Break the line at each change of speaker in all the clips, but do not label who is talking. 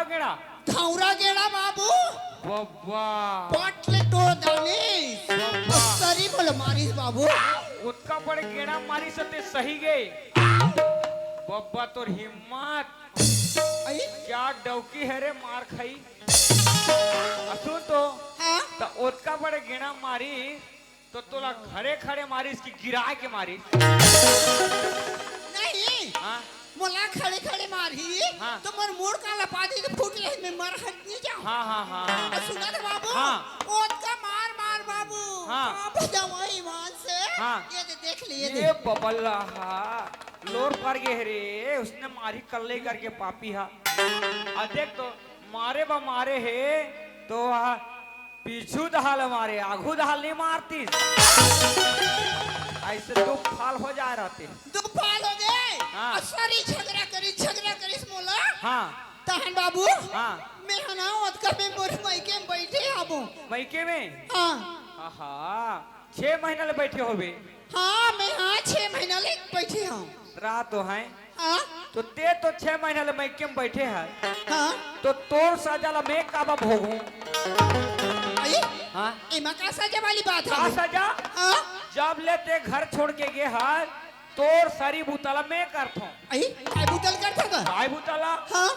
गेड़ा
धौरा गेड़ा बाबू
बब्बा
पटले तोड़ डाली
बब्बा
सरी बोल मारिस बाबू
उतका बड़े गेड़ा मारी सते सही गए बब्बा तोर हिम्मत
आई
क्या डौकी है रे मार खाई असुन तो
हाँ
उतका बड़े गेड़ा मारी तो तोला खड़े खड़े मारी इसकी गिरा के मारी
नहीं
हाँ
मोला खड़े खड़े मारी
हाँ।
तो मोर मुड़ काला पादी के फूट ले मैं मर हट नहीं जाऊं
हाँ हाँ हाँ
सुना रे बाबू
हाँ।
ओत का मार मार बाबू
हाँ।
आप दवाई मान से
हाँ।
ये देख लिए
ये बबल्ला हा लोर पर गए रे उसने मारी कल्ले करके पापी हा आ देख तो मारे बा मारे है तो पीछू दहाल मारे आगू दहाल नहीं मारती ऐसे दो फाल हो जा रहते
दो फाल हो गए
हाँ।
सारी झगड़ा करी मोला
हाँ
तहन बाबू
हाँ
मैं हना ओत का में मोर मायके में बैठे आबू
मैके में
हाँ
आहा 6 महीना ले बैठे होबे
हाँ मैं हाँ 6 महीना ले बैठे हूँ
रात तो है
हाँ
तो ते तो 6 महीना ले मैके में बैठे है
हाँ
तो तोर सजा मैं काबा भोगू
आई
हाँ
इमा का सजा वाली बात
का
है
सजा
हाँ
जब लेते घर छोड़ के गए हार तोर सारी बुतला में करथो
आई काय बुतल करता का
काय बुतला
हाँ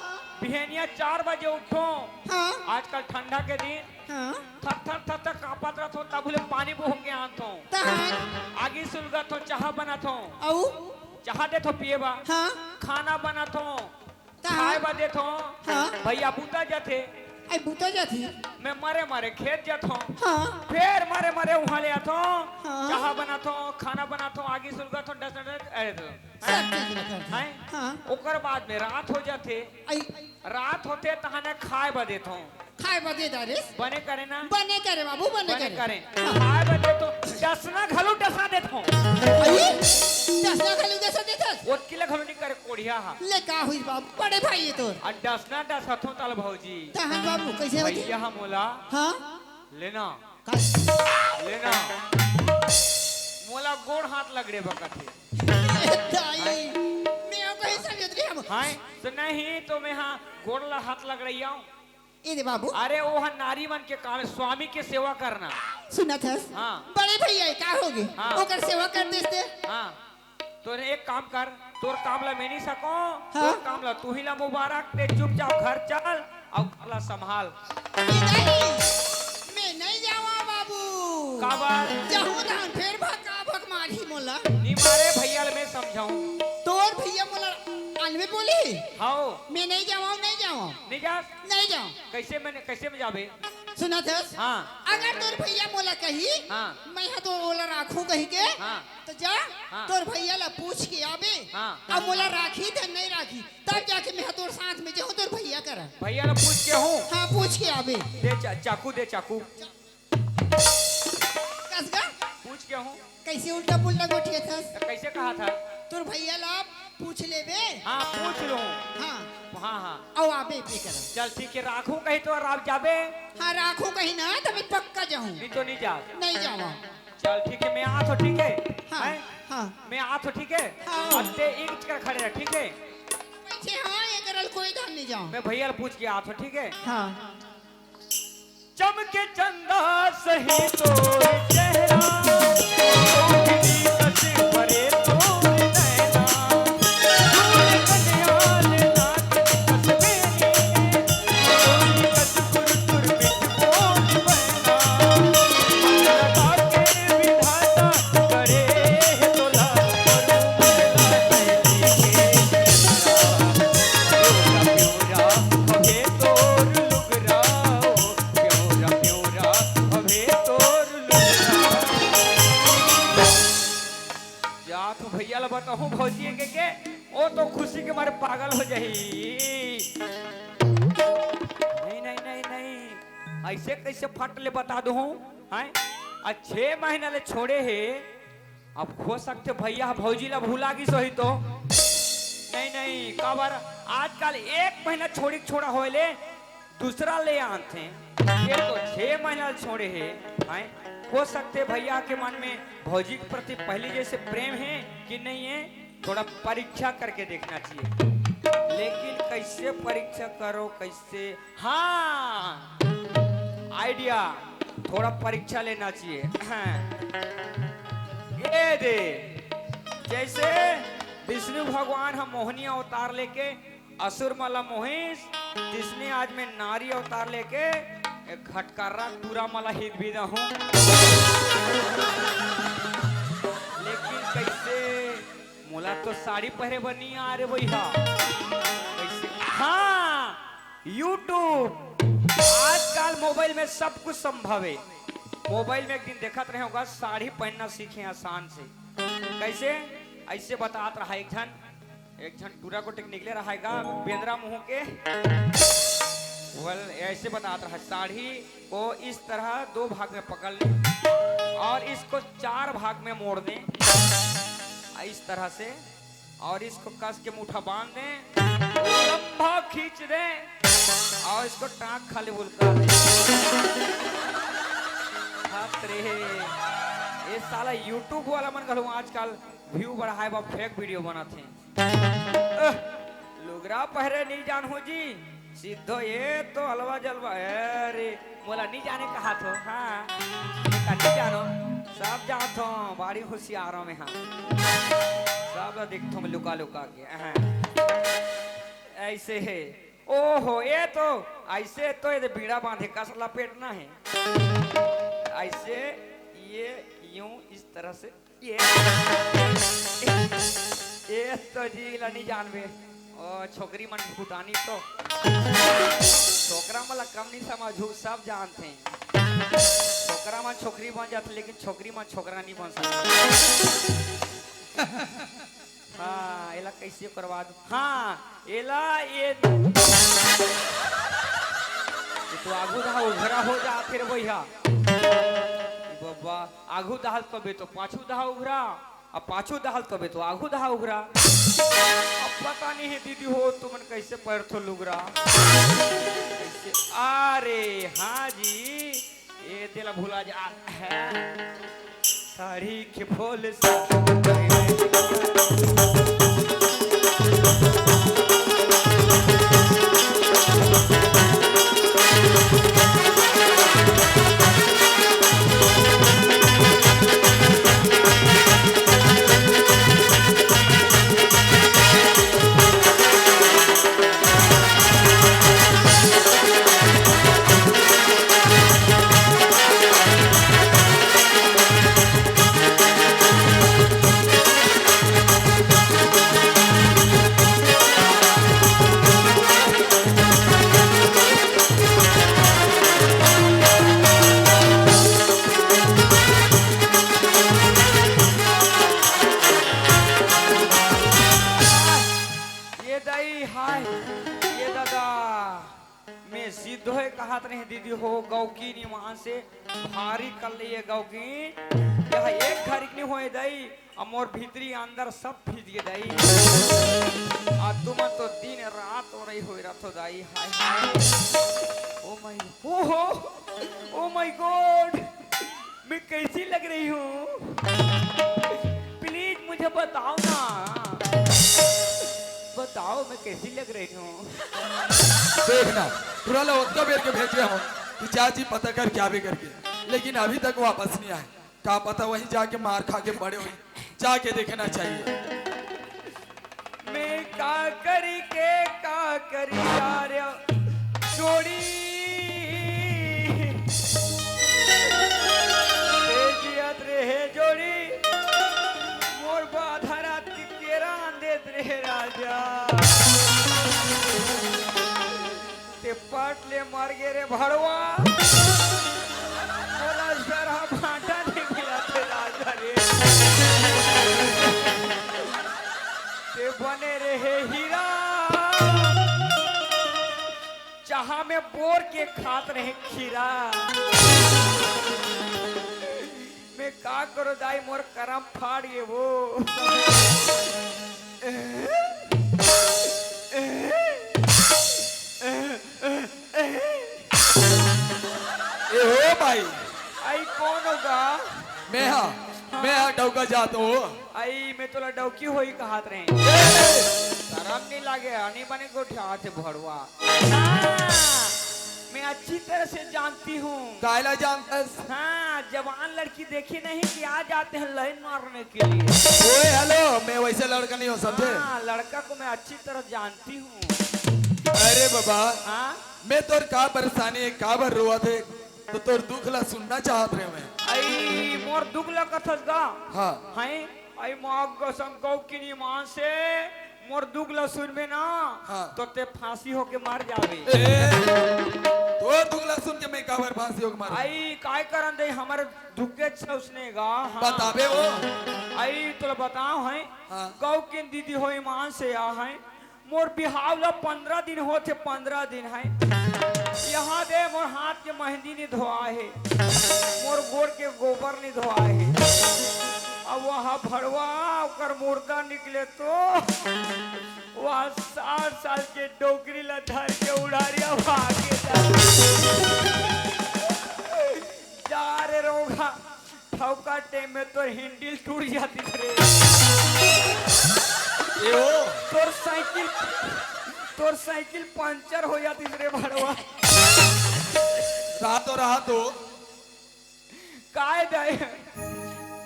बिहेनिया 4 बजे उठो
हाँ
आजकल ठंडा के दिन
हाँ
थर थर कापत रहथो तब बोले पानी बोह के आथो
तहन
आगे सुलगथो चाह बनाथो
औ
चाह देथो पिएबा
हाँ
खाना बनाथो
तहन
खाए बा देथो
हाँ।
भैया बुता जाथे
आई बुता जाती
मैं मारे मारे खेत जाथो
हाँ
फिर मारे मारे वहां ले आथो
हाँ।
चाह बनाथो खाना बनाथो आगे सुलगथो डस अरे तो
सब चीज करता
हैं
हाँ
ओकर बाद में रात हो जाते
आई
रात होते तहने खाए बदे थो
खाए बदे दारिस
बने करे ना
बने करे बाबू बने
बने
करे
करे खाए बदे तो डसना घलो डसा दे थो
आई दसना खाली दसा देता
ओत किले घलो नहीं करे कोढ़िया हा
ले का हुई बाबू बड़े भाई ये तोर
आ डसना डसा थो तल भौजी
तहन बाबू कैसे होती
भैया हम मोला
हाँ
लेना
का
लेना मोला गोड़ हाथ लगड़े बकथे
दाई मैं कहीं समझ रही हम
हां तो नहीं तो मैं हां गोड़ ला हाथ लग रही हूं
ए दे बाबू
अरे वो हा नारी मन के काम स्वामी के सेवा करना
सुना था
हाँ
बड़े भैया का होगे
हाँ।
ओकर सेवा कर देते
हाँ तो एक काम कर तोर काम ला मैं नहीं सको
हाँ।
तोर काम ला तू ही ला मुबारक ते चुपचाप घर चल और घर ला संभाल
मैं नहीं जावा बाबू
काबर
जाऊं ना फिर भक मारी मोला
नी मारे भैया ले मैं समझाऊं
तोर भैया मोला अनवे बोली
हाओ
मैं नहीं जावा
नहीं जा
नहीं जाऊं
कैसे में जाबे
सुना था
हाँ
अगर तोर भैया मोला कही
हाँ
मैं हा तो ओला राखू कही के
हाँ
तो जा
हाँ।
तोर भैया ला पूछ के आबे
हाँ।
अब मोला राखी तो नहीं राखी तब जाके मैं हा तोर साथ में जाऊं तोर भैया करा
भैया ला पूछ के हूँ
हाँ पूछ के आबे
दे चाकू दे चाकू
कसगा
पूछ के हूँ
कैसे उल्टा पुल्टा गोठिया था
कैसे कहा था
तोर भैया ला पूछ लेबे
हाँ पूछ लूँ
हाँ
हाँ हाँ
और आबे पे करा
चल ठीक है राखू कहीं तो आप जाबे
हाँ राखू कहीं ना तो मैं पक्का जाऊं
नहीं तो नहीं जा
नहीं जावा
चल ठीक है मैं आ तो ठीक है
हाँ
हैं?
हाँ
मैं आ तो ठीक है
हाँ।
अब ते एक कर खड़े रह ठीक है
पीछे हाँ ये करल कोई धान नहीं जाऊं
मैं भैया पूछ के आ तो ठीक है
हाँ
चमके चंदा सही तो चेहरा रोहिणी कस भरे तो नैना झूले कन्याल नाक कस मेरी रोहिणी कस कुरतुर मिठ बोल बहना लगा के विधाता करे है तोला करू मरला तैली के प्योरा हवे तोर लुगराओ प्योरा हवे तोर लुगराओ जा तो भैया ला बताऊं भौजी के ओ तो खुशी के मारे पागल हो जाही नहीं नहीं नहीं नहीं ऐसे कैसे फट ले बता दू हैं 6 महीना ले छोड़े है अब हो सकते भैया भौजी ला भूला की सही तो नहीं नहीं काबर आजकल 1 महीना छोड़ी छोड़ा होले दूसरा ले आते ये तो 6 महीना छोड़े हैं हो सकते भैया के मन में भौजी के प्रति पहले जैसे प्रेम है कि नहीं है थोड़ा परीक्षा करके देखना चाहिए लेकिन कैसे परीक्षा करो कैसे। हाँ आइडिया, थोड़ा परीक्षा लेना चाहिए। हाँ। ये दे, जैसे विष्णु भगवान हम मोहिनी अवतार लेके असुर मला मोहिश, जिसने आज मैं नारी अवतार लेके एक घटकारा टूरा मला हित भी हूँ। लेकिन कैसे मोला तो साड़ी पहरे बनी आ रे भैया कैसे। हाँ यूट्यूब, आजकल मोबाइल में सब कुछ संभव है। मोबाइल में एक दिन देखत रहे होगा साड़ी पहनना सीखे आसान से। कैसे, ऐसे बतात रहा एक जन टूरा को टेक्निक ले रहेगा बेंद्रा मुंह के। ऐसे बताता रहा, साड़ी को इस तरह 2 भाग में पकड़ ले और इसको 4 भाग में मोड़ दें इस तरह से, और इसको कस के मुठा बांध दें, लंबा खींच दें और इसको टांग खाली बोलकर ये साला यूट्यूब वाला मन कहूँ आजकल व्यू बढ़ाए बा फेक वीडियो बनाते हैं। लुगरा पहरे नहीं जान हो जी सीधो ये तो हलवा जलवा। अरे मोला नहीं जाने कहा तो। हाँ नहीं जानो, सब जानता हूँ, बड़ी होशियारों में। हाँ सब देखता हूँ लुका लुका के। हाँ ऐसे है। ओहो ये तो ऐसे तो ये बीड़ा बांधे कस लपेटना है ऐसे, ये यूं इस तरह से। ये तो जी नहीं जानवे ओ छोकरी मन फुटानी तो छोकरा मला कम नहीं समझू, सब जानते हैं। छोकरा मन छोकरी बन जाते लेकिन छोकरी मन छोकरा नहीं बन सकता। हाँ एला कैसे करवा दू। हाँ एला ये तो आगू धा उभरा हो जा फिर भैया बाबा। आगू दहाल तबे तो पाछू दहा उभरा, अब पाछू दहाल तबे तो आगू दहा उभरा। अब पता नहीं है दीदी हो तुमन कैसे पैर थो लुगरा कैसे। अरे हाँ जी ये दिला भूला जा है साड़ी के फूल से। दीदी हो गौकी नी वहां से भारी कर लिए गौकी यह एक घर नहीं होए दई अमोर भीतरी अंदर सब भीज दई आ तुम तो दिन रात हो रही होई रथो दाई। हाय हाय ओ माय गॉड मैं कैसी लग रही हूँ प्लीज मुझे बताओ ना, बताओ मैं कैसी लग रही हूँ।
देखना पूरा लो उतना बेर के भेजे हो कि चाची पता कर क्या भी करके, लेकिन अभी तक वापस नहीं आए। क्या पता वहीं जाके मार खा के बड़े हुए, जाके देखना चाहिए।
मैं का करी यार जोड़ी रे जोड़ी मोर बाधरा तेरा देत रे राजा ते पाटले मार गे रे भड़वा बोला जरा भाटा नहीं मिला थे राजा रे ते बने रहे हीरा जहां में बोर के खात रहे खीरा। मैं का करो दाई मोर करम फाड़ ये वो
ए हो भाई
आई कौन होगा?
मैं हाँ डौका जाता हूँ।
आई मैं तोला डौकी होई कहात रहे शर्म नहीं लागे आनी बने को उठा से भड़वा हाँ, मैं अच्छी तरह से जानती हूँ
कायला जानता है?
हाँ जवान लड़की देखी नहीं कि आ जाते हैं लाइन मारने के लिए
ओए हेलो, मैं वैसे लड़का नहीं हो समझे।
हाँ लड़का को मैं अच्छी तरह जानती हूँ
अरे बाबा,
हाँ
मैं तोर का परेशानी है, का भर रुआ थे, तो तोर दुख ला सुनना चाहत रहे मैं।
आई मोर दुख लगत गा
हाँ
हैं आई माँ कसम कहो कि ईमान से मोर दुख ला सुन में ना
हाँ।
तो ते फांसी होके मर जावे
तोर दुख ला सुन के मैं का भर फांसी हो मार।
आई काय करन दे हमारे दुखे छ उसने गा हाँ।
बताबे वो।
आई तो बताओ है
हाँ।
गौ के दीदी हो ईमान से आ है मोर बिहाव ला 15 दिन होते 15 दिन है यहाँ दे मोर हाथ के मेहंदी नहीं धोआ है मोर गोड़ के गोबर नहीं धोआ है अब वहाँ भड़वा कर मुर्दा निकले तो वहाँ 60 साल के डोकरी लधार के उड़ारिया भागे जा रे रोगा ठौका टेम में तो हिंडिल टूट जाती रे तोर साइकिल पंचर हो जाती रे भड़वा
रहा तो
काय दे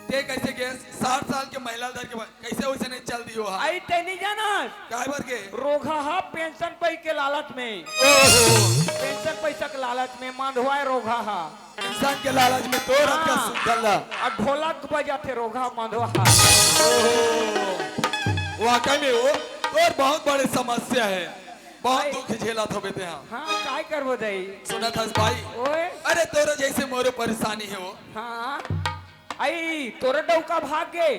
ते कैसे के 60 साल के महिला दर के कैसे वैसे नहीं चल दियो हा।
आई ते नहीं जाना
काय भर के
रोगा हा पेंशन पै के लालच में
ओहो,
पेंशन पैसा के लालच में मांधवा रोगा हा
इंसान के लालच में तो रख का सुधरला।
और ढोलक बजाते रोगा मांधवा हा
वाकई में वो तोर बहुत बड़ी समस्या है, बहुत दुख झेला थो बेटे। हाँ
हाँ काय करबो दई
सुना था भाई,
ओए
अरे तोरो जैसे मोरो परेशानी है वो।
हाँ आई तोरे डौका भाग गए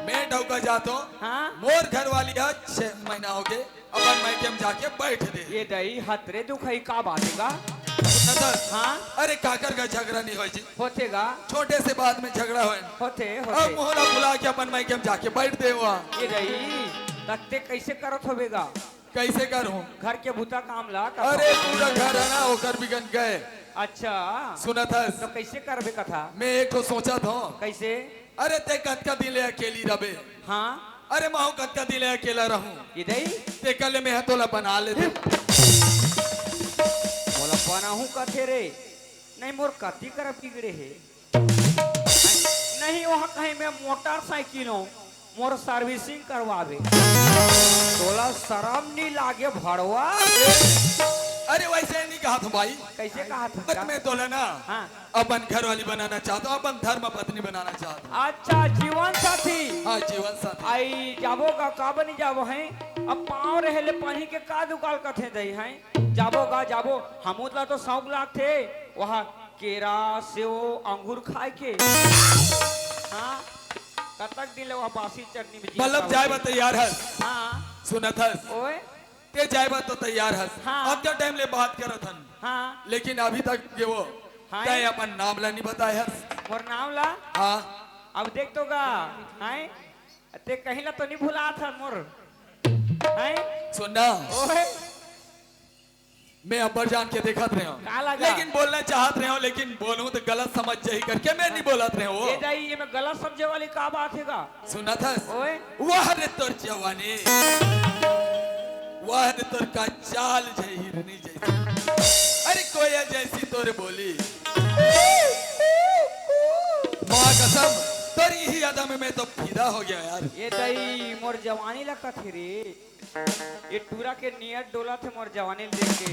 मैं डौका जातो
हाँ
मोर घर वाली है 6 महीना हो गए अपन मायके में जाके बैठ दे।
ये दई हतरे दुखई का बातेगा
सुना था?
हाँ
अरे काकर का झगड़ा नहीं हो जी,
होतेगा
छोटे से बात में झगड़ा हो।
होते
अब
होते
मोहला बुला के अपन मायके में जाके बैठ दे वहाँ।
ये दई तत्ते कैसे करत होवेगा
कैसे करूं?
घर के भूता काम ला का
अरे पूरा घर है ना होकर बिगन गए।
अच्छा
सुना था?
तो कैसे करबे कथा
मैं एक तो सोचा था,
कैसे
अरे ते कतका दिन ले अकेली रबे,
हाँ
अरे माहू कतका दिन ले अकेला रहूं,
ये दई
ते कल में हतोला बना ले दे।
बोला बनाहू कथे रे नहीं मोर कति कर बिगड़े है नहीं वहाँ कहीं मैं मोटरसाइकिल हूँ मोर सर्विसिंग करवावे तोला शर्म नहीं लागे भड़वा
अरे वैसे नहीं कहा था भाई,
कैसे कहा
बट
था
मैं तोला ना
हाँ
अपन घर वाली बनाना चाहता हूँ, अपन धर्म पत्नी बनाना चाहता हूँ।
अच्छा जीवन साथी
हाँ जीवन साथी।
आई जाबो का बनी जाबो है अब पाँव रहेले पानी के का दुकाल कथे दई है जाबो हम उतला तो 100 लाख थे वहाँ केरा सेव अंगूर खाए के हाँ कतक दिन ले वहाँ बासी चटनी में जिया
मतलब जाए बात तैयार है।
हाँ
सुना था?
ओए
ते जाए बात तो तैयार है।
हाँ।
अब क्या टाइम ले बात करत हन,
हाँ
लेकिन अभी तक ये वो
हाँ।
ते अपन नाम ला नहीं बताया है।
मोर नाम ला
हाँ
अब देख तो गा हैं ते कहीं ला तो नहीं भुला था मोर हैं
सुनना,
ओए
मैं अब्बर जान के देखत रहे
का
हो,
लगा?
लेकिन बोलना चाहत रहे हो, लेकिन बोलूं तो गलत समझ जाही करके मैं नहीं बोलत रहे हो।
ये जाई ये में गलत समझे वाली का बात है का
सुना था?
ओए
वाह रे तोर जवानी, वाह रे तोर का चाल जय हिरनी जैसी, अरे कोयल जैसी तोर बोली, माँ कसम तोरी ही अदा में मैं तो फिदा हो गया यार।
ये दई मोर जवानी लगा थे रे ये टूरा के नियत डोला थे मोर जवानी देख के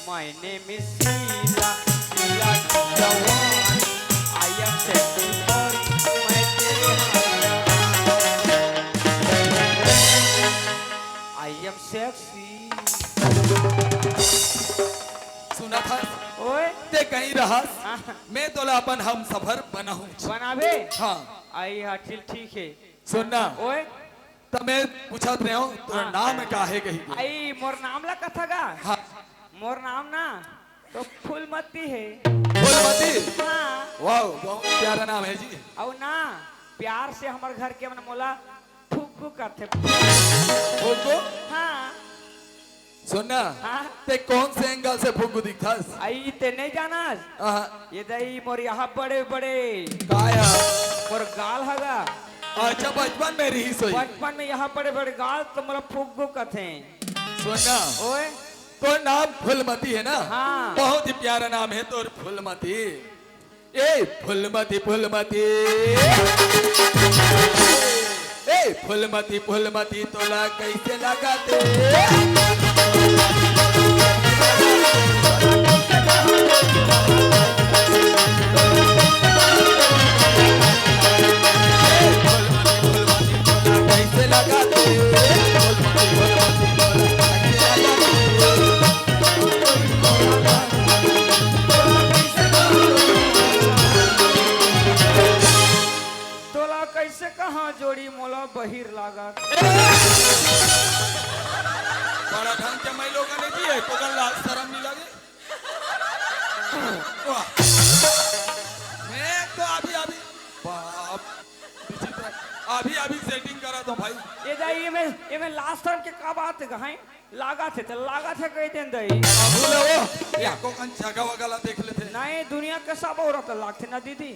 मायने में सीला सीला जवान आई एम सेक्सी मैं तेरे आई एम सेक्सी
सुना था?
ओए
ते कहीं रहा
हाँ।
मैं तोला अपन हम सफर बनाऊं।
बनावे
हाँ
आई हाँ ठीक है
सुनना,
ओए
तो मैं पूछत रहे हो तोरा
हाँ।
नाम का है कही के?
आई मोर नाम ला कथा गा
हाँ
मोर नाम ना तो फूलमती है
फूलमती।
हाँ
वाह बहुत प्यारा नाम है जी।
और ना प्यार से हमारे घर के मन मोला फूकू करते
फुग्गू?
हाँ
सुनना,
हाँ
ते कौन से एंगल से फुग्गू दिखतास?
आई ते नहीं जाना
हाँ,
ये दई मोर यहाँ बड़े बड़े
काया
मोर गाल हगा
अच्छा बचपन में रही सोई
बचपन में यहाँ बड़े बड़े गाल तो मतलब फुग्गू कथे
सोना
ओए
तो नाम फूलमती है ना
हाँ।
बहुत ही प्यारा नाम है तो फूलमती ए फूलमती फूलमती ए फूलमती फूलमती तोला कैसे लगाते कैसे लगाते
तोला कैसे कहाँ जोड़ी मोला बहिर लागा
बड़ा ढंग के मैं लोगों ने दिए तो लाज शर्म नहीं लगे वाह। मैं तो अभी अभी बाप विचित्र अभी अभी सेटिंग करा तो भाई
ये जाई ये में लास्ट टाइम के का बात है लागा थे तो लागा थे कह देन दई
भूले वो या को कन जगह वगला देख लेते
नहीं दुनिया के सब औरत लागते ना दीदी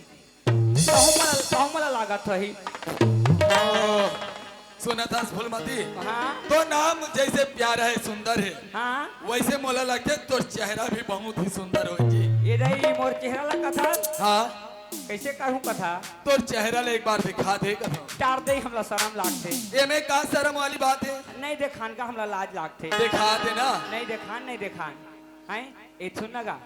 कहूं मला लागत ही
सुना था फूलमती
हाँ
तो नाम जैसे प्यारा है सुंदर है
हाँ
वैसे मोला लगते तो चेहरा भी बहुत ही सुंदर हो जी
ये रही मोर चेहरा लगा था
हाँ
कैसे कहूं कथा
तो चेहरा ले एक बार दिखा दे कथा
टार दे हमला शर्म लागते
ये में का शर्म वाली बात है
नहीं देखान का हमला लाज लागते
दिखा दे ना
नहीं देखान हैं ए सुन लगा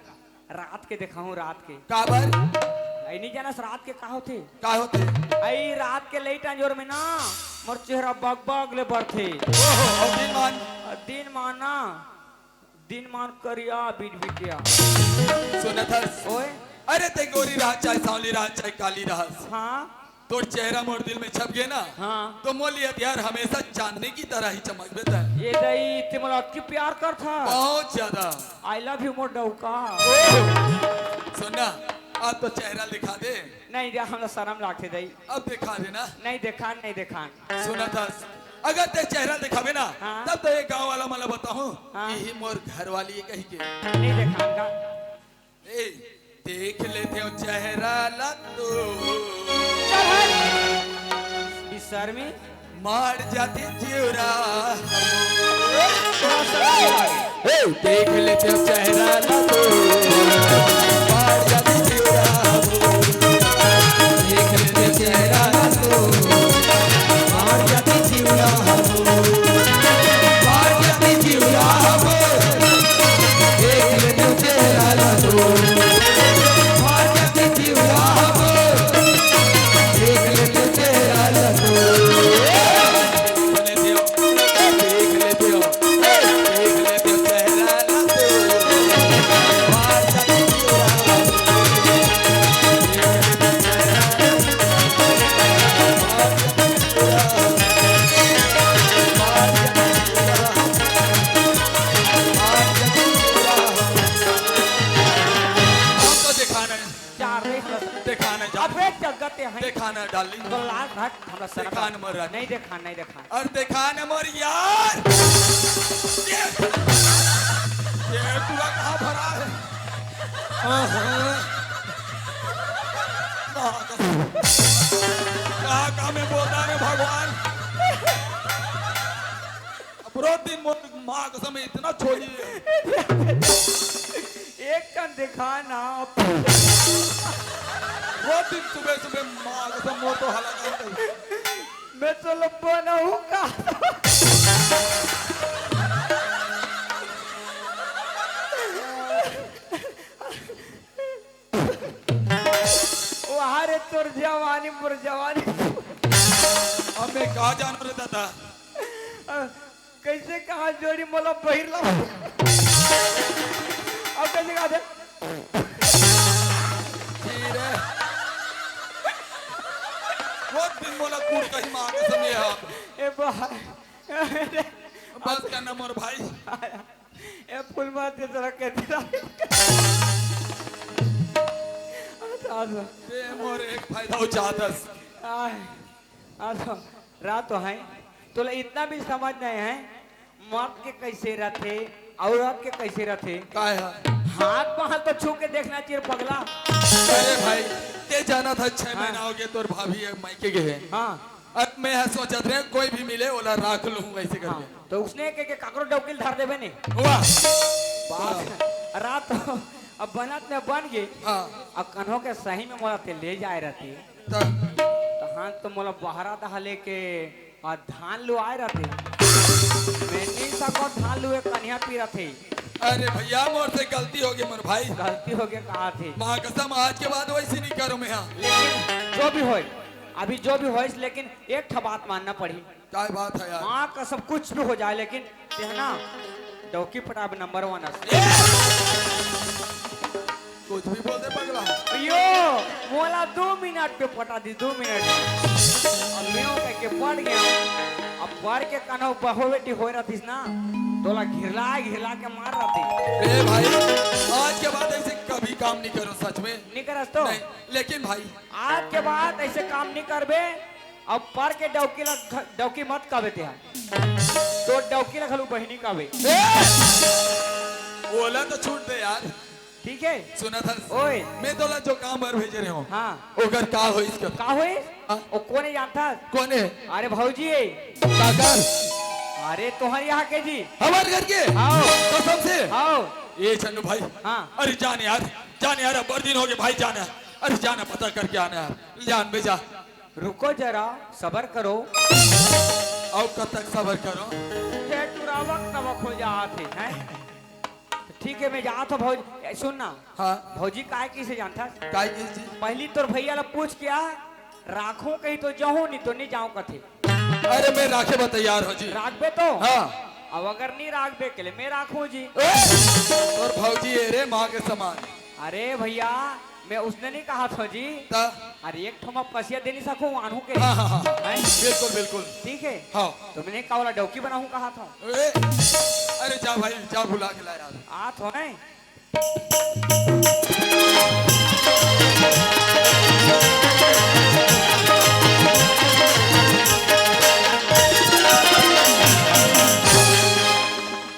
रात के दिखाऊं रात के
काबर
आई नहीं जानस रात के का होते
का होते
आई रात के लेट अंजोर में ना मोर चेहरा बग बग ले बढ़ते
ओहो अभिमान
दिन मान करिया बीट बिटिया
सुना था
ओए
अरे ते गोरी रात चाहे सांवली रात चाहे काली रात
हाँ
तो चेहरा मोर दिल में छप गया ना
हाँ
तो मोली हथियार हमेशा चांदनी की तरह ही चमक देता है
ये दई तिमला की प्यार कर था
बहुत ज्यादा
आई लव यू मोर डौका
सुनना अब तो चेहरा दिखा दे
नहीं दे हमरा शर्म लागते दई
अब दिखा देना
नहीं देखान
सुना था अगर ते चेहरा दिखावे ना
हाँ।
तब तो ये गांव वाला मला बताऊं
हाँ।
यही मोर घर वाली कही के
नहीं देखान का
ए देख लेते हो चेहरा लतो
इस सर में
मार जाती जियोरा
थोड़ा सा
ए देख लेते हो चेहरा लतो मार जाती जियोरा देख लेते हो चेहरा लतो मार जाती जियोरा मार जाती जियोरा देख लेते हो चेहरा लतो मार जाती जियोरा देख लेते हो चेहरा लतो दिखाना डाली
तो लाल घाट हमरा शर्म
दिखान मोर
नहीं देखान
और दिखाना मोर यार ये पूरा कहाँ भरा है कहाँ में बोलता है भगवान दिन माँ कसम इतना छोड़िए
एक कन दिखाना
रोज दिन सुबह सुबह माँ कसम मोर तो हालत
मैं तो लब्बा ना हूँ का वारे तोर जवानी मोर जवानी
अब मैं कहाँ जाना रहता था
कैसे कहा जोड़ी मोला बहिर ला अब कैसे कहा दे
धीरे रोज दिन मोला कूड़ कहीं माँ कसम ये आप
ए बाहर
बस करना मोर भाई
ए फुल मार दे जरा के दिला आजा
ये मोर एक फायदा हो चाहतस
आजा रात तो है तो इतना भी समझ नहीं है मर्द के कैसे रहते औरत के कैसे रहते
का है
हाथ पहाड़ तो छू के देखना चाहिए पगला
अरे भाई ते जाना था 6 महीना हो गया तोर भाभी मायके गए
हाँ
अब मैं यह सोचत रहे कोई भी मिले ओला राख लूं ऐसे
हाँ,
करके।
तो उसने के काकरो डौकिल धर देवे ने
वाह
रात अब बनत में बन गई।
हाँ
अब कन्हो के सही में मोला ते ले जाए रहती
तो
तो हाँ तो मोला बहरा दहा लेके और धान लो आए रहते मैं नहीं सको धान लुए कन्या पी रहे
अरे भैया मोर से गलती होगी मोर भाई,
गलती हो गया कहा थे।
माँ कसम आज के बाद वैसे नहीं करूं मैं। यहाँ
लेकिन जो भी हो अभी जो भी हो लेकिन एक ठा बात मानना पड़ी।
क्या बात है यार?
माँ का सब कुछ भी हो जाए लेकिन ना डौकी पटाब नंबर 1
कुछ भी बोल दे पगला।
यो मोला 2 मिनट पे पटा दी 2 मिनट अब मैं कह के पड़ गया। अब पढ़ के कनो बहो बेटी हो रही ना तोला घिरला के मार रही
ए भाई आज के बाद ऐसे कभी काम नहीं करो सच में।
नहीं करस तो
नहीं लेकिन भाई
आज के बाद ऐसे काम नहीं करबे। अब पढ़ के डौकी मत काबे ते तो डौकी ला खलू बहिनी काबे
बोला तो छूट दे यार।
ठीक है
सुना था
ओए
मैं तोला जो काम और भेजे रहे हूँ
हाँ
ओकर का हो इसका
का होए
हाँ?
ओ कोने जानता
कौन है?
अरे भौजी
काकर
अरे तुम्हारे यहाँ के जी
हमारे घर के
आओ
कसम से
आओ
ये चन्नू भाई
हाँ
अरे जान यार अब दिन हो गए भाई जाना। अरे जाना पता करके आना यार जान बेजा।
रुको जरा सबर करो
और कब तक सबर करो?
ये पूरा वक्त वक्त हो जाते हैं। ठीक है मैं जाता हूँ भौजी सुनना
हाँ
भौजी काय किसे जानता
काय की जी?
पहली तोर भैया ला पूछ क्या राखू कहीं तो जाऊँ नहीं तो नहीं जाऊँ कथे
अरे मैं राखे बा तैयार हो जी।
राखबे तो
हाँ
अब अगर नहीं राखबे के लिए मैं राखू जी।
और भौजी है रे माँ के समान।
अरे भैया मैं उसने नहीं कहा था जी।
ता
अरे एक ठो पसिया दे नहीं सकूं आनू के
हाँ हाँ हाँ
हैं?
बिल्कुल बिल्कुल
ठीक है
हाँ।
तो मैंने कावला डौकी बनाऊं कहा था।
ए, अरे जा भाई जा बुला के ला यार।
आ तो नहीं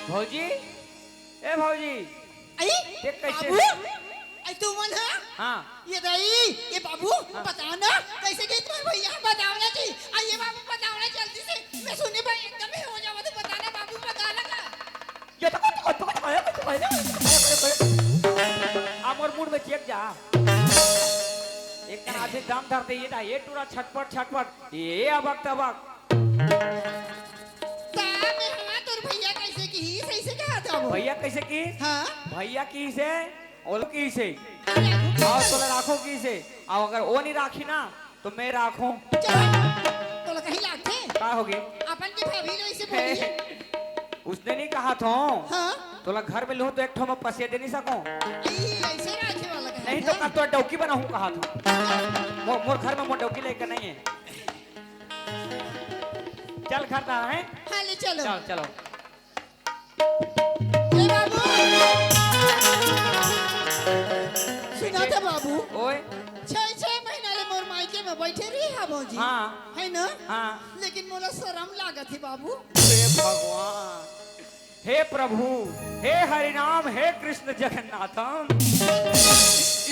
भौजी ए भौजी
आई
देख कैसे
बाबू आई तू मन है
हाँ
ये दाई ये बाबू बताओ ना कैसे गई तुम्हारे भैया बताओ ना जी आइए बाबू बताओ ना जल्दी से मैं सुने भाई एकदम ही हो जावा तो बताना बाबू बताना का
ये तो आमर मूड में चेक जा एक का आधे दाम धरते ये ना ये टूरा छटपट ये अबक तबक
ता मैं हां तोर भैया कैसे की सही से कहा था वो
भैया कैसे की
हां
भैया की से ओलो की से
चल
आओ तो राखो की से आओ अगर वो नहीं राखी ना तो मैं राखूं
तो कहीं लागते
का हो गए
अपन के भाभी लोग इसे बोली
उसने नहीं कहा था
हां
तोला घर में लूं तो एक ठो में पसिया दे नहीं सकूं
ऐसे राखे वाला का
नहीं तो का तो डौकी बनाऊं कहा था मोर घर में मोर डौकी लेकर नहीं है। चल घर ना है
हां ले चलो
चल चलो
ए बाबू सुना था बाबू
ओए
6 महीना ले मोर मायके में बैठे रही है बाबूजी
हाँ
है ना
हाँ
लेकिन मोला शर्म लागत है बाबू
हे भगवान हे प्रभु हे हरिनाम हे कृष्ण जगन्नाथम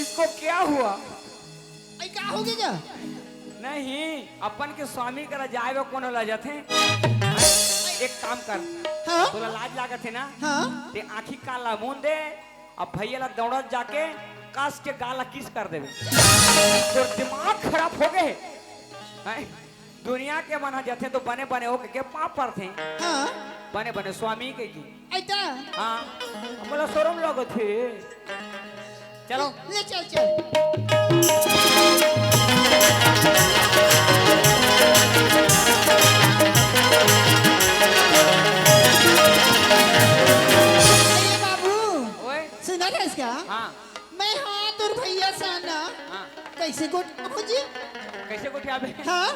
इसको क्या हुआ
आई का हो गया
नहीं अपन के स्वामी करा जाए कोनो ला जाते एक काम कर
हां
तोला लाज लागत है ना
हां
ते आँखी काला मुंह दे अब भैया ला दौड़त जाके कस के गाला किस कर देवे तो दिमाग खराब हो गए हैं? दुनिया के मना जाते तो बने बने हो के पाप पर थे
हां
बने बने स्वामी के की
ऐता
हाँ हमला शोरूम लोग थे चलो
ले चल अरे बाबू
ओए
सुना था इसका
हाँ
मैं हाँ तोर भैया साना
हाँ
कैसे गोट खोजी
कैसे गोठियाबे
हाँ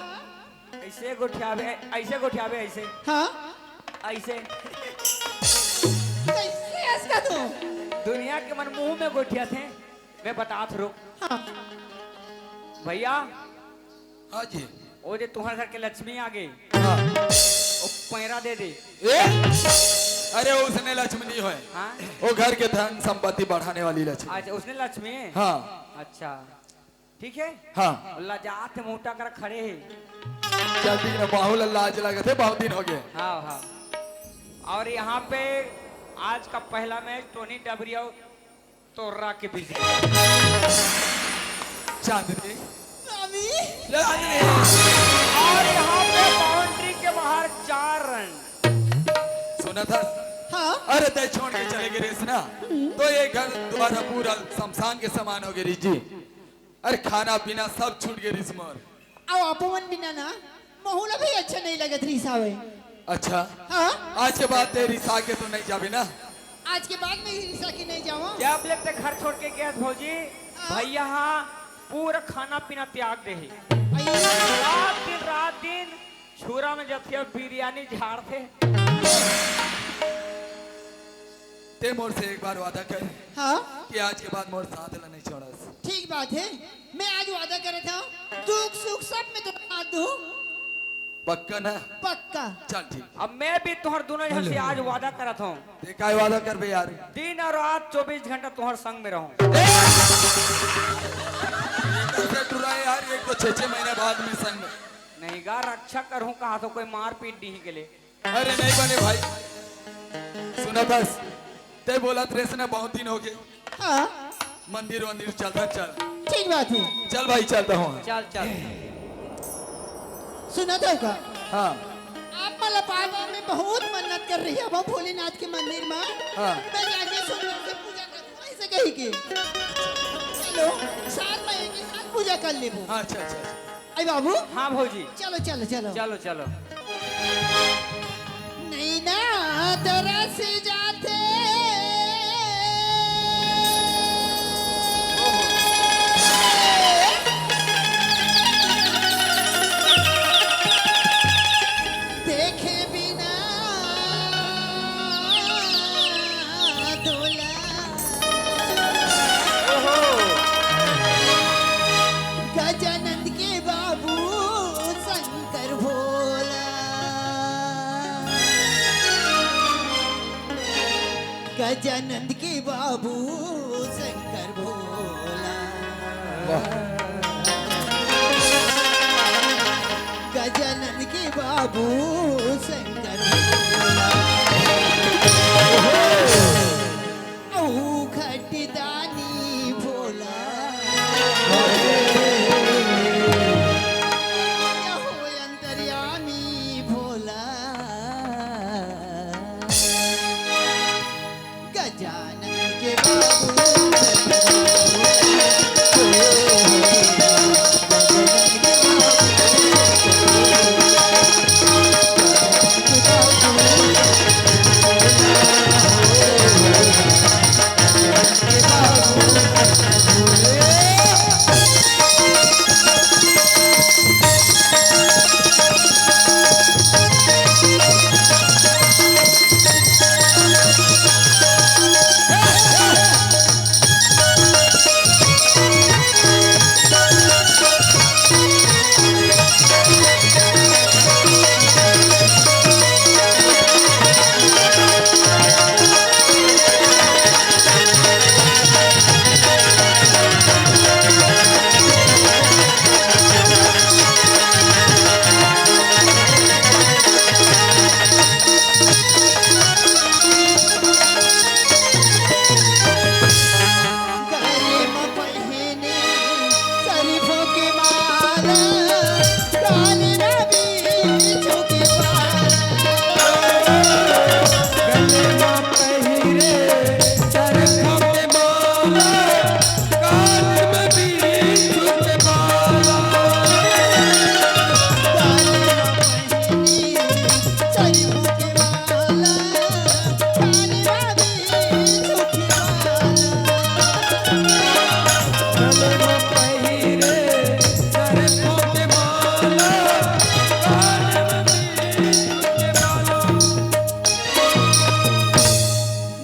ऐसे गोठियाबे ऐसे गोठियाबे ऐसे
हाँ
ऐसे
कैसे इसका तो
दुनिया के मन मुंह में गोठिया थे मैं बता रुक
हाँ
भैया
हाँ जी
वो जे तुम्हारे घर के लक्ष्मी आ गई
हाँ
वो पैरा दे दे
ए अरे उसने लक्ष्मी है
हाँ
वो घर के धन संपत्ति बढ़ाने वाली लक्ष्मी।
अच्छा उसने लक्ष्मी है
हाँ
अच्छा ठीक है
हाँ
अल्लाह जात मोटा कर खड़े है
क्या दिन बाहुल लाज लगे थे, बहुत दिन हो गए।
हाँ हाँ। और यहाँ पे आज का पहला मैच टोनी डबरिया तोर्रा के बीच में।
चांदनी
स्वामी
चांदनी
और यहाँ पे बाउंड्री के बाहर 4 रन।
सुना था।
हाँ
अरे तय छोड़ के चले गए रेस ना, तो ये घर दोबारा पूरा शमशान के समान हो गए जी। अरे खाना पीना सब छूट गए रिस मोर।
अब अपमान बिना ना महुला भी अच्छा नहीं लगत रिसावे।
अच्छा
हाँ
आज के बाद तेरी रिसा के तो नहीं जाबे ना।
आज के बाद में रिसा की नहीं जाऊँ।
क्या आप लोग घर छोड़ के गया भौजी? भैया हाँ पूरा खाना पीना त्याग दे ही। रात दिन छुरा में जब थे बिरयानी झाड़ थे।
ते मोर से एक बार वादा कर
हाँ
कि आज के बाद मोर साथ ला नहीं छोड़ा।
ठीक बात है, मैं आज वादा करे था दुख सुख सब में तो साथ दूँ।
पक्का ना?
पक्का।
चल ठीक।
अब मैं भी तुम्हारे दोनों जन से आज वादा करत हूँ,
ते काय वादा कर बे यार।
दिन और रात 24 घंटा तुम्हारे संग में रहूं।
कैसे टुराए यार, एक तो 6 महीने बाद में संग में।
नहीं गा रक्षा करूं, कहा तो कोई मार पीट दी के लिए।
अरे नहीं बने भाई, सुना बस ते बोला त्रेस ने बहुत दिन हो गए।
हाँ
मंदिर वंदिर चलता चल।
ठीक बात है।
चल भाई चलता हूँ।
चल चल।
सुना था का
हाँ
आप मलपाल में बहुत मन्नत कर रही है वो भोलेनाथ के मंदिर में।
हाँ।
मैं जाके सुंदर से पूजा करूँ ऐसे कही के। चलो 7 महीने के साथ पूजा कर ले वो।
हाँ अच्छा अच्छा।
अरे बाबू
हाँ भौजी
चलो चलो चलो
चलो चलो।
नहीं ना तेरा से जाते देखे बिना दूल्हा गजानंद के बाबू शंकर भोला गजानंद के बाबू शंकर भोला गजानंद के बाबू शंकर भोला ओ खटदानी भोला हो अंतर्यामी भोला गजानन के बाबू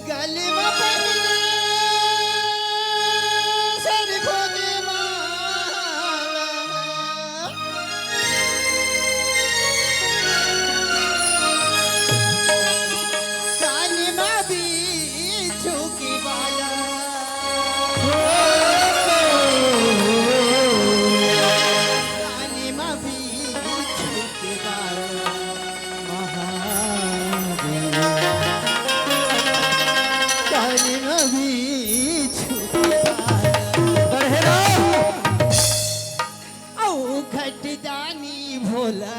गले में पहले भोला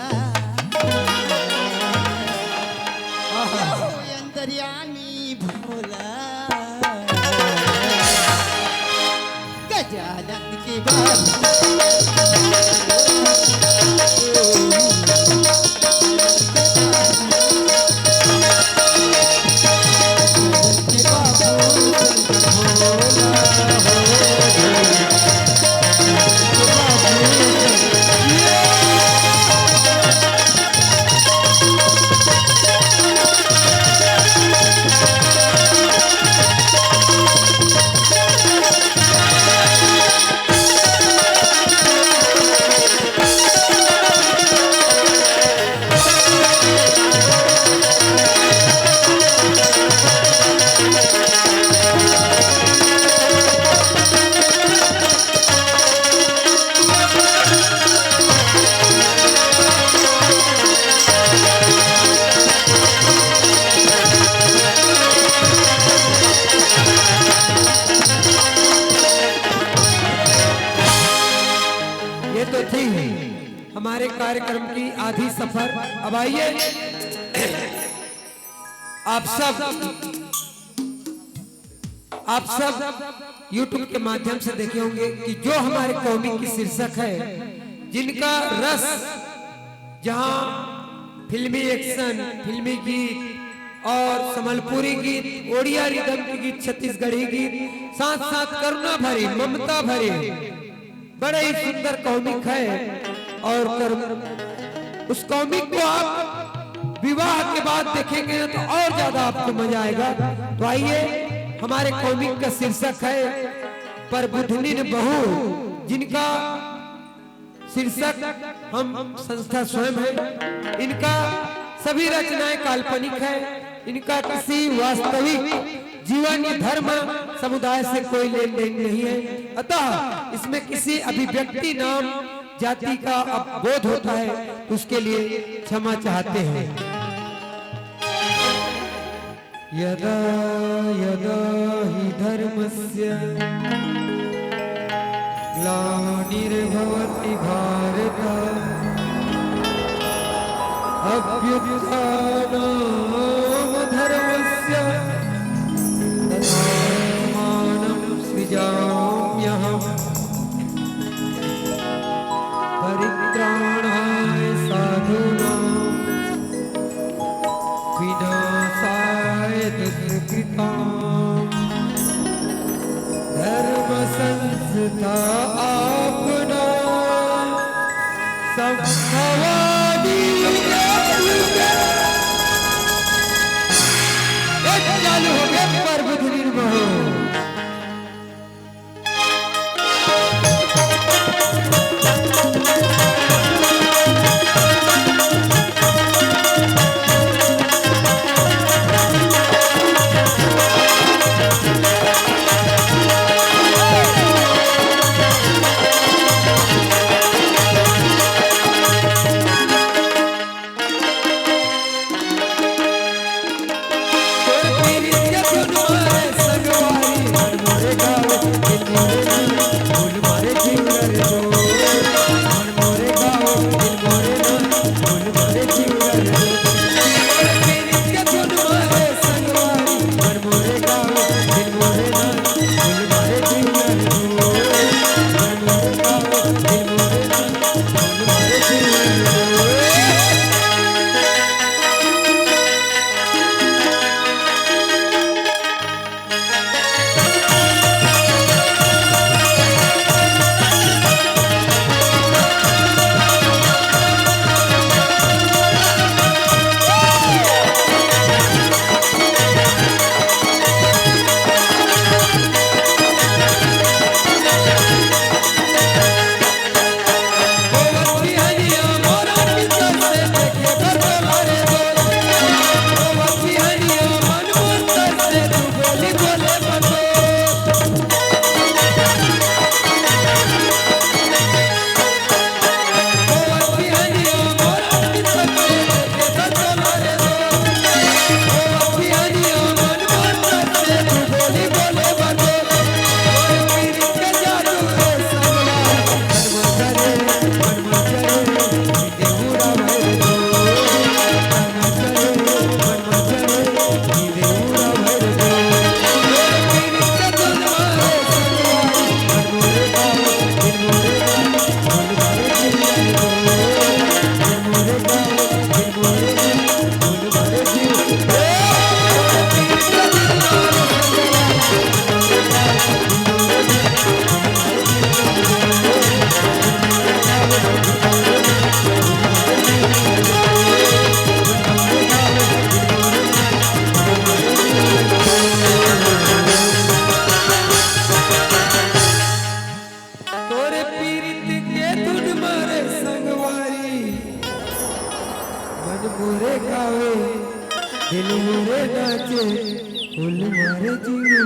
हो अंतर्यामी भोला गजानन की बात
ये तो थी हमारे कार्यक्रम की आधी सफर। अब आइए आप सब YouTube के माध्यम से देखे होंगे कि जो हमारे कॉमिक की शीर्षक है, जिनका रस जहां फिल्मी एक्शन, फिल्मी गीत और संबलपुरी गीत, ओडिया रिदम के गीत, छत्तीसगढ़ी गीत, साथ साथ करुणा भरी, ममता भरी, बड़ा ही सुंदर कॉमिक है। और उस कॉमिक को आप विवाह के बाद देखेंगे तो और ज्यादा आपको मजा आएगा। तो आइए, हमारे कॉमिक का शीर्षक है पर बुधनिन बहू, जिनका शीर्षक हम संस्था स्वयं है। इनका सभी रचनाएं काल्पनिक है, इनका किसी वास्तविक जीवन या धर्म समुदाय से कोई लेन देन नहीं है। अतः इसमें किसी अभिव्यक्ति, नाम, जाति का बोध होता है तो उसके लिए क्षमा चाहते हैं। यदा यदा हि धर्मस्य ग्लानिर्भवति भारत अभ्युत्थानं धर्मस्य तदात्मानं सृजाम्यहम् परित्राणाय साधूनां विनाशाय दुष्कृतां धर्म संस्था आपना संभवामि युगे युगे। चालू हो गया पर बुधनिन बहू।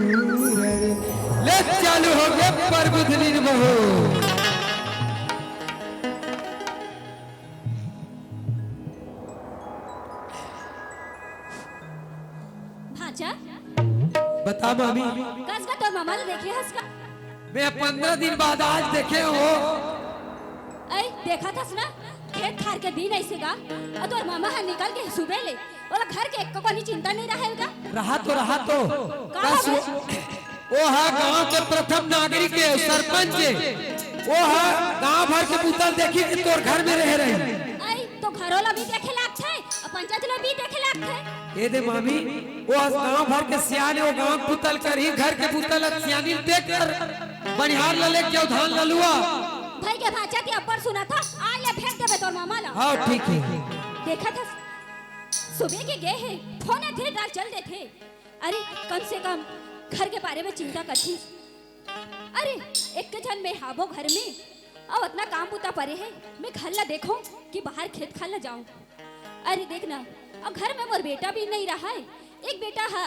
ले चालू हो गया प्रबुद्ध निर्मोह।
भाचा
बता मामी,
कस का तो मामा ने देखे हंस का
मैं 15 दिन बाद आज देखे हो।
ऐ देखा था ना खेत खार के दिन ऐसे गा और तोर मामा है निकल के सुबह ले और घर के एक को चिंता नहीं रहेगा।
रहा तो
का हो
वो है गांव के प्रथम नागरिक है सरपंच है। वो है गांव भर के पुतल देखी कि तोर घर में रह रही।
ऐ तो घरों ला भी देखे लाग छे और पंचायत ला भी देखे लाग छे।
ये दे मामी, वो गांव भर के सियाने वो गांव पुतल कर ही घर के पुतल सियानी देख कर बनिहार ला ले के धान ललुआ
भाई के भाचा के अब्बर सुना था आ ले भेज देबे तोर मामा ला।
हाँ ठीक है।
देखा था सुबह के गए हैं फोन थे डाल चल दे थे। अरे कम से कम घर के बारे में चिंता करती। अरे एक के जन में हाबो घर में और इतना काम पुता परे है मैं घर ला देखो कि बाहर खेत खाल ला जाऊं। अरे देखना अब घर में मोर बेटा भी नहीं रहा है। एक बेटा है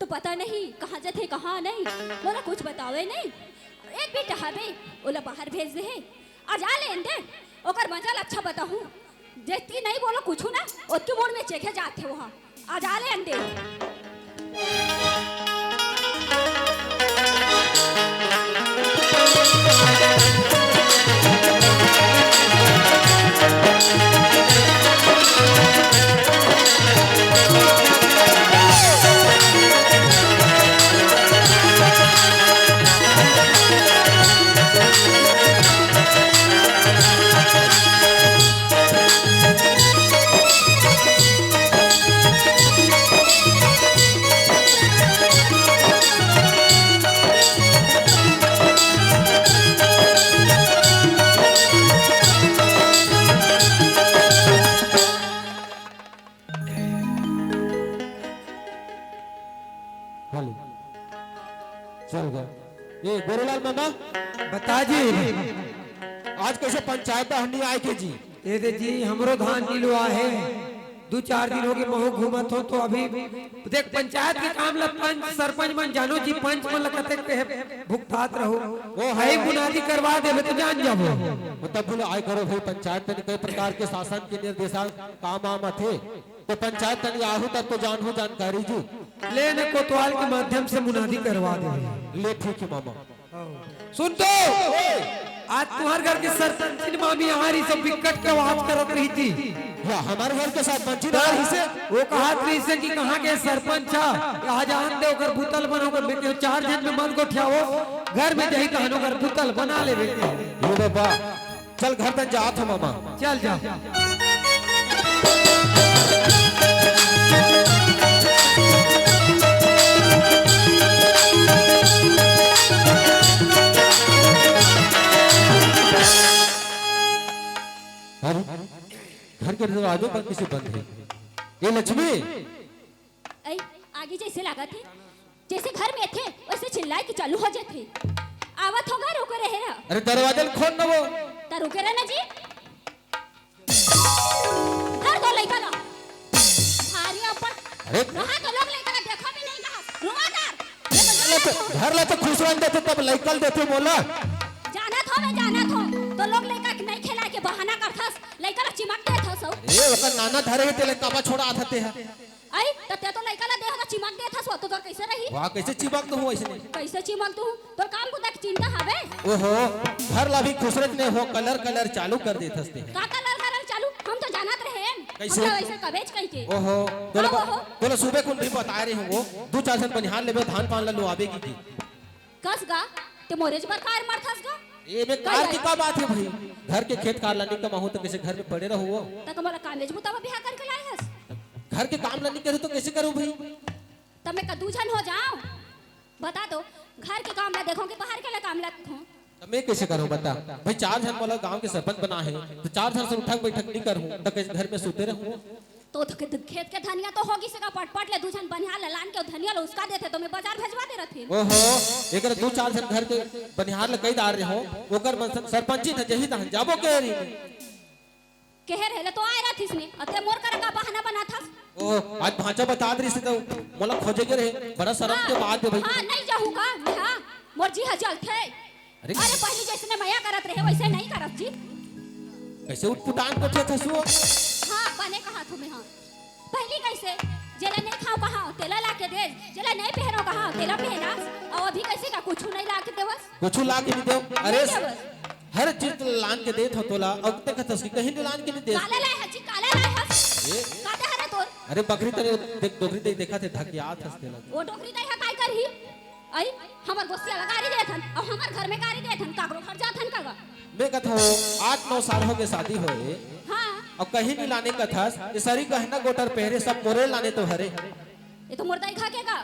तो पता नहीं कहाँ जाते कहाँ नहीं बोला कुछ बतावे नहीं। एक बेटा है बे ओला बाहर भेज दे है आज आ ले दे ओकर मजा अच्छा बताऊं देखती नहीं बोलो कुछ ना उसके मोड़ में चेखे जाते वहाँ आज आ ले अंदे।
चल गया। ये गोरेलाल मामा
बता जी।
आज कैसे पंचायत हंडी आए के जी?
ये दे जी हमरो धान नीलुआ है 2-4 दिन हो गए महू घूमत हो तो अभी देख पंचायत के काम ला पंच सरपंच मन जानो जी पंच मन लगते कहे भुगतात रहो वो है बुनियादी करवा देबे तो जान जाबो।
मतलब बोले आय करो भाई पंचायत में कई प्रकार के शासन के निर्देशन काम आम थे तो पंचायत तक आहू तक तो जान हो जानकारी जी
ले न कोतवाल के माध्यम से मुनादी करवा दे।
ले ठीक है मामा।
सुन तो आज तुम्हारे घर के सरपंच मामी हमारी सब विकट के आवाज करत रही थी।
या हमारे घर के साथ पंची दार ही से
वो कहा थी से कि कहाँ के सरपंच था यहाँ जान दे ओकर बुतल बनोकर बेटे 4 जन में मन को ठियाओ घर में जही तहनो कर बुतल बना ले बेटे।
ये बाबा चल घर तक जात हो मामा।
चल जा।
घर के दरवाजों पर किसी बंद है। ये लक्ष्मी
ऐ आगे जैसे लगा थे जैसे घर में थे वैसे चिल्लाए कि चालू हो जाते आवत होगा रुको रहे ना।
अरे दरवाजा खोल ना वो
ता रुके रहना जी हर दो लइका ला भारी अपन
अरे
रहा तो लोग लइका ला देखो भी नहीं कहा रुआदार
घर ला तो खुश रह देते तब लइकल देते मोला
जाना थो तो लोग लइका के नहीं खिला के बहाना करथस लइका ला चिमक दे थस
ये ओकर नाना धरे है तेले काबा छोड़ा आथते है।
आई तते तो लइका ला देह ना चिमक दे थस तो कैसे रही
वाह कैसे चिपक तो हो ऐसे
कैसे चिमक तू तो काम को देख चिंता हवे
ओहो घर ला भी खुसरत ने हो कलर चालू कर देथस ते
का कलर करल चालू हम तो जानत रहे
कैसे?
हम तो ऐसे कबेज कह के
ओहो
ओहो।
तोला सुबह कुन भी बता रहे हो वो 2-4 जन बनिहार लेबे धान पान ला लो आबे की
कस गा ते मोरेज पर कार मारथस गा
ये में कार की का बात है भाई घर के खेत कार लाने का माहो तो कैसे घर में पड़े रहो
तक मोला कॉलेज मुताबा बियाह करके लाए हस
घर के काम लाने करे तो कैसे करूं भाई
तब मैं कद्दू जन हो जाऊं बता दो घर के काम ला देखो कि बाहर के ला काम ला देखो
तो मैं कैसे करूं बता भाई 4 जन वाला गांव के सरपंच बना है तो 4 जन से उठक बैठक नहीं करूं तो कैसे घर में सोते रहूं
तो खेत के धनिया तो होगी सका पट ले दूजन बनिहार लान के धनिया लो उसका देते तो मैं बाजार भेजवा दे रथी
ओहो एकर 2-4 जन घर के बनिहार ल कई दार रहो ओकर सरपंची था जही तहन जाबो के रही
कहे रहले तो आए रथिस ने अते मोर कर का बहाना बना था
ओ आज भांचा बता दे से तो मोला खोजे के रहे बड़ा शर्म के बात है भाई।
हाँ नहीं जाऊँ का मैं हाँ मोर जी हजल थे।
अरे
अरे पहले जैसे मैया करत रहे वैसे नहीं करत जी।
कैसे उठपुटान को थे सु
हाँ बने कहा तुम्हें हाँ पहली कैसे जेला नहीं खाओ कहा तेला ला के दे जेला नहीं पहनो कहा तेला पहना और अभी कैसे का कुछ नहीं ला के देवस
कुछ ला के नहीं दे। अरे
नहीं देवस।
हर चीज तो लान के देत हो तोला अब तक तस कहीं नहीं लान के नहीं दे।
काला लाए हजी काला लाए हस
ए?
काते हरे तोर
अरे बकरी तने देख डोगरी देख देखा थे धकियात हंसते लगे।
वो डोकरी दे काय करही आई हमर गोसिया लगारी देथन और हमर घर में गारी देथन काकरो घर जाथन कागा।
मैं कथा 8-9 साल हो गए शादी होए
हाँ
और कहीं नहीं लाने का था ये सारी गहना गोटर पहरे सब मोरे लाने तो हरे
ये तो मुर्दा ही खा के का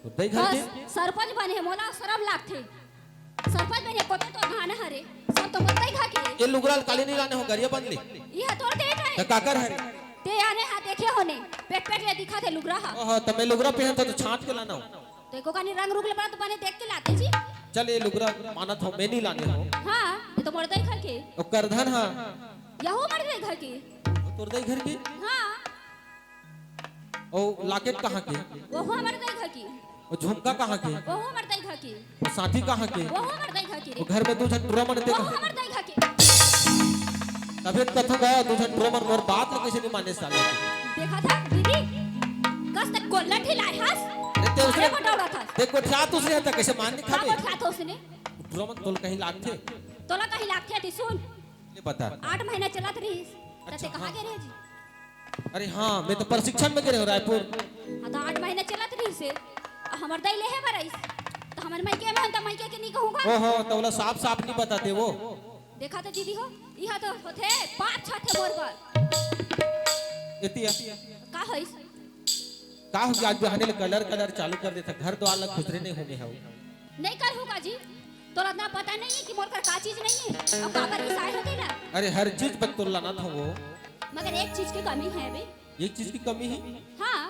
तो दई घर के
बस सरपंच बने मोला शरम लागथे सरपंच बने कोते तो गाना हरे सब तो मुर्दा ही खा के
ये लुगराल काली नहीं लाने हो गरिया बंद ले
ये तोड़ दे
तो
है
काकर हरे
ते आने हाथ देखे होने पेट पेट ले दिखा थे लुगरा हा
ओह तो मैं लुगरा पहनता तो छांट के लाना हो।
देखो कानी रंग रूप ले बड़ा तो बने देख के लाते जी।
चल ये लुगरा मानत हो मैं नहीं लाने हो
हाँ ये तो मुर्दा ही खा के
और करधन हां
यहो मर गए घर के
तोर दई घर की
हाँ
और लॉकेट कहां के
वो मर गए घर की
और झुमका कहां के
वो मर गए घर की
और साथी कहां के
वो मर गए घर की
और घर में दो जन टुरा मन
वो
देखा
मर गए घर की
तभी कथो गया दो जन टुरा मन मोर बात में कैसे नहीं माने साले
देखा था दीदी कस तक गोल्ला ठिलाए हस
अरे ते उसने
अरे बटौड़ा था
देख को क्या तुझे था कैसे मान नहीं
क्या
खाबे
बोल था उसने
टुरा मन तोल कहीं लाग थे
तोला कहीं लागथे थी सुन
ये बता
8 महीना चलत रही तते कहां
हाँ।
के रहे जी
अरे हाँ मैं तो प्रशिक्षण में गिरे हो रायपुर
हाँ तो 8 महीना चलत रही से हमर दई ले है बरइस तो हमर मायके में हम तो मायके के नहीं कहूंगा
ओहो तोला साफ साफ नहीं बताते वो
देखा तो दीदी हो इहा तो होथे 5 6 थे मोर पर
इतिया
का होइस
का हो गया आज बहाने कलर चालू कर देता घर द्वार लग खुसरे नहीं होने हो
नहीं कर होगा जी तोरा ना पता नहीं है कि मोर कर का चीज नहीं है अब का पर इसाई होते ना
अरे हर चीज पर तो लाना था वो
मगर एक चीज की कमी है बे
एक चीज की कमी है
हाँ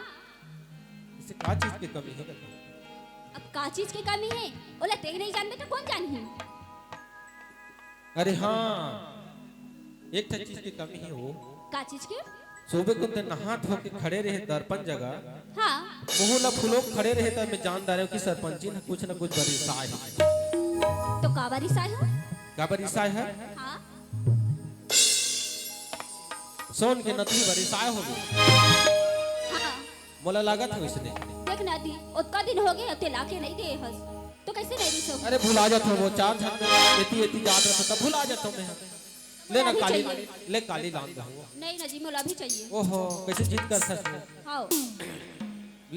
इसे क्या चीज की कमी है
अब का चीज की कमी है ओला तेग नहीं जानबे तो कौन जानही
अरे हाँ एक था चीज की कमी है वो
का चीज के
सुबह को तो नहा धो के खड़े रहे दर्पण जगह
हाँ
मुंह फूलो खड़े रहे तो मैं जानदार हूँ कि सरपंच जी ने कुछ न कुछ बरिसाए है
तो का बारिश आए हो
क्या बरिसाए है
हाँ
सोन के नथी बरिसाए हो गई
हाँ
मोला लागत है इसने
देख ना दी उतना दिन हो गए ते लाके नहीं दे हस तो कैसे नहीं दी सब
अरे भुला जाता हूँ वो 4 झन एती एती याद रहता तब भुला जाता हूँ मैं ले ना
अभी
काली
चाहिए।
ले काली लान दूंगा
नहीं ना जी मोला भी चाहिए
ओहो कैसे जीत कर सकते
हाँ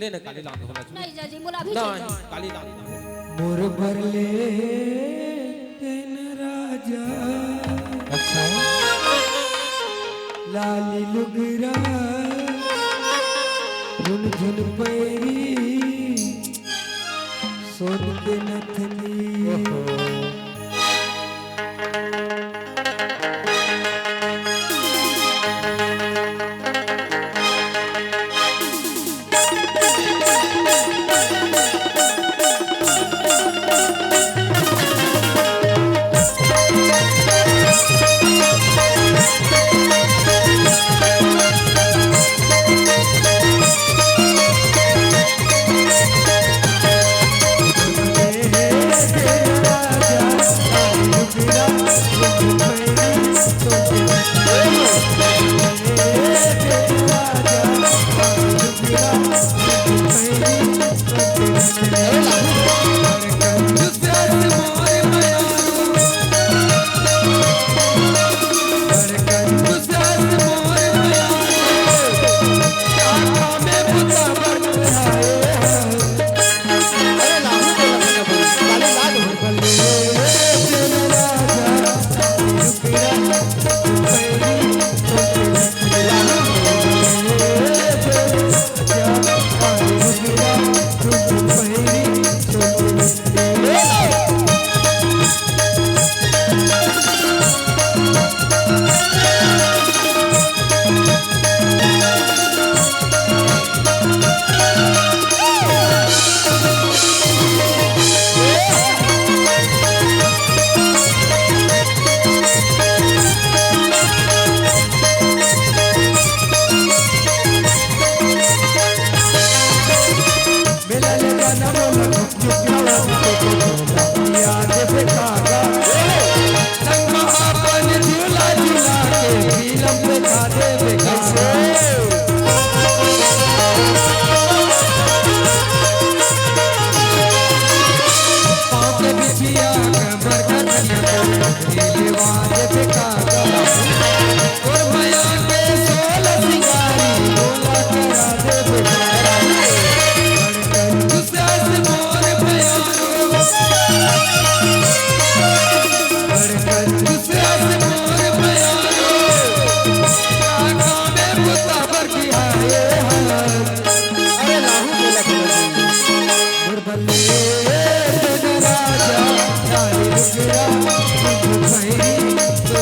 ले ना काली लान दूंगा
नहीं जा जी मोला भी
नहीं
चाहिए
काली लान दूंगा
मोर भरले तेन राजा अच्छा लाली लुगरा झुन झुन पैरी सोन के नथनी तेरा राजा याद बेकागा संग अपन झूला झूला के फिल्म देखा दे बेकागा पाँव के बिछिया कमर का दिलवाज बेकागा और माया के सोल सिंगारी बोला करा दे बेकागा गुस्सा से मोर प्यारो धड़कन गुस्सा से मोर प्यारो आँखों में मुताबर की हाय अरे लाहू बोला मुरबले राजा चाली रुकरा भैरी तो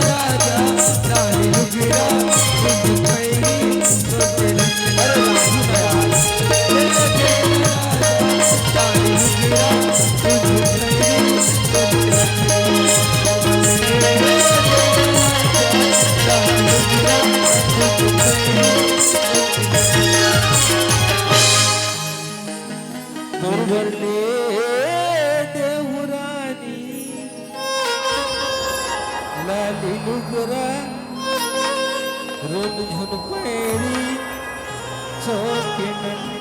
राजा चाली रुकरा भैरी तो अरे लाहू चाली रुकरा मुरबले देवरानी लाली लुगरा रोन झुन पैरी चौके नन्हे